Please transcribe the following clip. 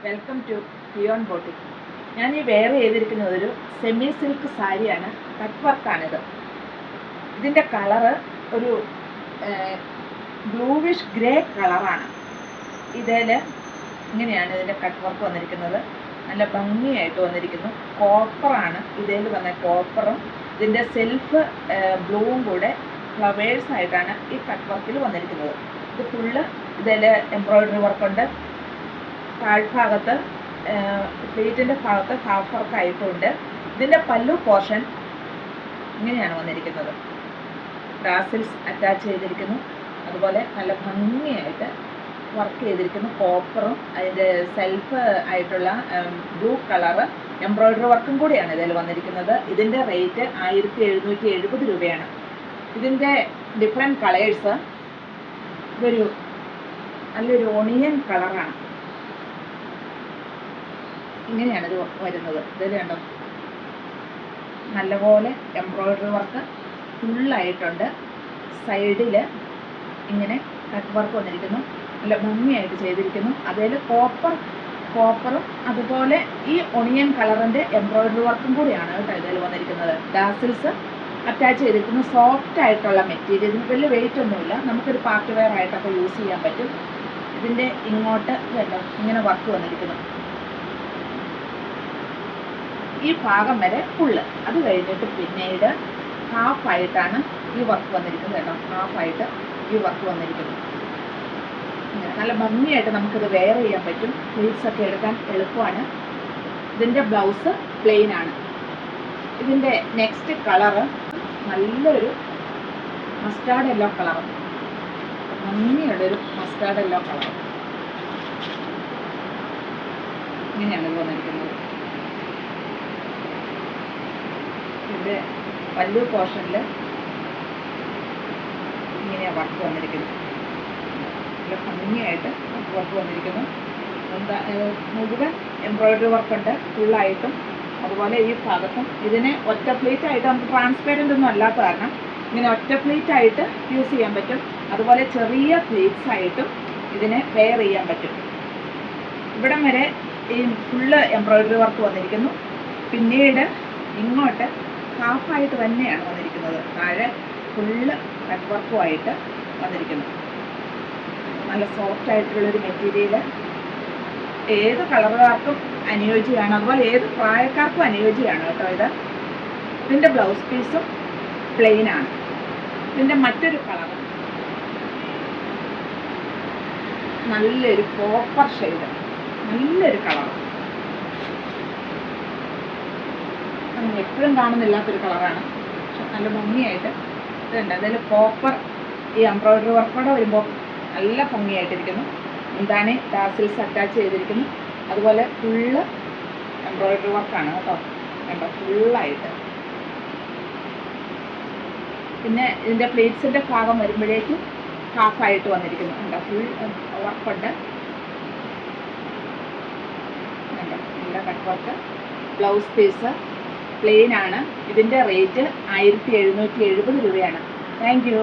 Welcome to peon boutique. ഞാൻ ഈ wear ചെയ്തിരിക്കുന്നത് ഒരു സെമി സിൽക്ക് സാരിയാണ്. കട്ട് വർക്കാണിത്. ഇതിൻ്റെ കളറ് ഒരു ബ്ലൂവിഷ് ഗ്രേ കളറാണ്. ഇതിൽ ഇങ്ങനെയാണ് ഇതിൻ്റെ കട്ട് വർക്ക് വന്നിരിക്കുന്നത്. നല്ല ഭംഗിയായിട്ട് വന്നിരിക്കുന്നു. കോപ്പറാണ് ഇതിൽ വന്ന കോപ്പറും ഇതിൻ്റെ സെൽഫ് ബ്ലൂവും കൂടെ ഫ്ലവേഴ്സായിട്ടാണ് ഈ കട്ട് വർക്കിൽ വന്നിരിക്കുന്നത്. ഇത് ഫുള്ള് ഇതിൽ എംബ്രോയിഡറി വർക്കുണ്ട്. താഴ്ഭാഗത്ത് പ്ലേറ്റിൻ്റെ ഭാഗത്ത് ഹാഫ് വർക്ക് ആയിട്ടുണ്ട്. ഇതിൻ്റെ പല്ലു പോർഷൻ ഇങ്ങനെയാണ് വന്നിരിക്കുന്നത്. ടാസിൽസ് അറ്റാച്ച് ചെയ്തിരിക്കുന്നു. അതുപോലെ നല്ല ഭംഗിയായിട്ട് വർക്ക് ചെയ്തിരിക്കുന്നു. കോപ്പറും അതിൻ്റെ സെൽഫ് ആയിട്ടുള്ള ബ്ലൂ കളറ് എംബ്രോയിഡറി വർക്കും കൂടിയാണ് ഇതിൽ വന്നിരിക്കുന്നത്. ഇതിൻ്റെ റേറ്റ് 1770 രൂപയാണ്. ഇതിൻ്റെ ഡിഫറെൻറ്റ് കളേഴ്സ് ഇതൊരു നല്ലൊരു ഓണിയൻ കളറാണ്. ഇങ്ങനെയാണ് ഇത് വരുന്നത്. ഇതിൽ കണ്ടോ, നല്ലപോലെ എംബ്രോയിഡറി വർക്ക് ഫുള്ളായിട്ടുണ്ട്. സൈഡിൽ ഇങ്ങനെ കട്ട് വർക്ക് വന്നിരിക്കുന്നു. നല്ല ഭംഗിയായിട്ട് ചെയ്തിരിക്കുന്നു. അതിൽ കോപ്പറും അതുപോലെ ഈ ഒണിയൻ കളറിൻ്റെ എംബ്രോയിഡറി വർക്കും കൂടിയാണ് കേട്ടോ ഇതിൽ വന്നിരിക്കുന്നത്. ഡാസിൽസ് അറ്റാച്ച് ചെയ്തിരിക്കുന്നു. സോഫ്റ്റ് ആയിട്ടുള്ള മെറ്റീരിയൽ. ഇതിന് വലിയ വെയിറ്റ് ഒന്നുമില്ല. നമുക്കൊരു പാർട്ടി വെയർ ആയിട്ടൊക്കെ യൂസ് ചെയ്യാൻ പറ്റും. ഇതിൻ്റെ ഇങ്ങോട്ട് ഇതല്ലോ ഇങ്ങനെ വർക്ക് വന്നിരിക്കുന്നു. ഈ ഭാഗം വരെ ഫുള്ള്. അത് കഴിഞ്ഞിട്ട് പിന്നീട് ഹാഫായിട്ടാണ് ഈ വർക്ക് വന്നിരിക്കുന്നത് കേട്ടോ. ഹാഫായിട്ട് ഈ വർക്ക് വന്നിരിക്കുന്നു. നല്ല ഭംഗിയായിട്ട് നമുക്കിത് വെയർ ചെയ്യാൻ പറ്റും. ഫ്ലീറ്റ്സ് ഒക്കെ എടുക്കാൻ എളുപ്പമാണ്. ഇതിൻ്റെ ബ്ലൗസ് പ്ലെയിൻ ആണ്. ഇതിൻ്റെ നെക്സ്റ്റ് കളറ് നല്ലൊരു മസ്റ്റാർഡ് യെല്ലോ കളറ്. ഭംഗിയുള്ളൊരു മസ്റ്റാർഡ് യെല്ലോ കളർ. ഇങ്ങനെയാണ് ഇത് വന്നിരിക്കുന്നത്. ഇതിൻ്റെ പല്ലു പോർഷനിൽ ഇങ്ങനെയാണ് വർക്ക് വന്നിരിക്കുന്നത്. നല്ല ഭംഗിയായിട്ട് വർക്ക് വന്നിരിക്കുന്നു. മുഴുവൻ എംബ്രോയിഡറി വർക്കുണ്ട് ഫുള്ളായിട്ടും. അതുപോലെ ഈ ഭാഗത്തും ഇതിനെ ഒറ്റ പ്ലേറ്റ് ആയിട്ട് നമുക്ക് ട്രാൻസ്പെറൻ്റ് ഒന്നും അല്ലാത്ത കാരണം ഇങ്ങനെ ഒറ്റ പ്ലേറ്റ് ആയിട്ട് യൂസ് ചെയ്യാൻ പറ്റും. അതുപോലെ ചെറിയ പ്ലേറ്റ്സ് ആയിട്ടും ഇതിനെ വെയർ ചെയ്യാൻ പറ്റും. ഇവിടം വരെ ഈ ഫുള്ള് എംബ്രോയിഡറി വർക്ക് വന്നിരിക്കുന്നു. പിന്നീട് ഇങ്ങോട്ട് ഹാഫായിട്ട് തന്നെയാണ് വന്നിരിക്കുന്നത്. താഴെ ഫുള്ള് കട്ട് വർക്കുമായിട്ട് വന്നിരിക്കുന്നു. നല്ല സോഫ്റ്റ് ആയിട്ടുള്ളൊരു മെറ്റീരിയൽ. ഏത് കളറുകാർക്കും അനുയോജ്യമാണ്. അതുപോലെ ഏത് പ്രായക്കാർക്കും അനുയോജ്യമാണ് കേട്ടോ ഇത്. ഇതിൻ്റെ ബ്ലൗസ് പീസും പ്ലെയിൻ ആണ്. ഇതിൻ്റെ മറ്റൊരു കളർ നല്ലൊരു കോപ്പർ ഷെയ്ഡ്, നല്ലൊരു കളർ. എപ്പോഴും കാണുന്നില്ലാത്തൊരു കളറാണ്. പക്ഷെ നല്ല ഭംഗിയായിട്ട് ഇതുണ്ട്. അതിൽ കോപ്പർ ഈ എംബ്രോയിഡറി വർക്കോടെ വരുമ്പോൾ നല്ല ഭംഗിയായിട്ടിരിക്കുന്നു. എന്താണ് ടാസിൽസ് അറ്റാച്ച് ചെയ്തിരിക്കുന്നു. അതുപോലെ ഫുള്ള് എംബ്രോയിഡറി വർക്കാണ് കേട്ടോ. കണ്ടോ, ഫുള്ളായിട്ട്. പിന്നെ ഇതിൻ്റെ പ്ലേറ്റ്സിൻ്റെ ഭാഗം വരുമ്പോഴേക്കും ഹാഫായിട്ട് വന്നിരിക്കുന്നു. കണ്ടോ, ഫുൾ വർക്കുണ്ട്. കണ്ടോ, നല്ല കട്ട് വർക്ക്. ബ്ലൗസ് പീസ് പ്ലെയിൻ ആണ്. ഇതിൻ്റെ റേറ്റ് 1770 രൂപയാണ്. Thank U.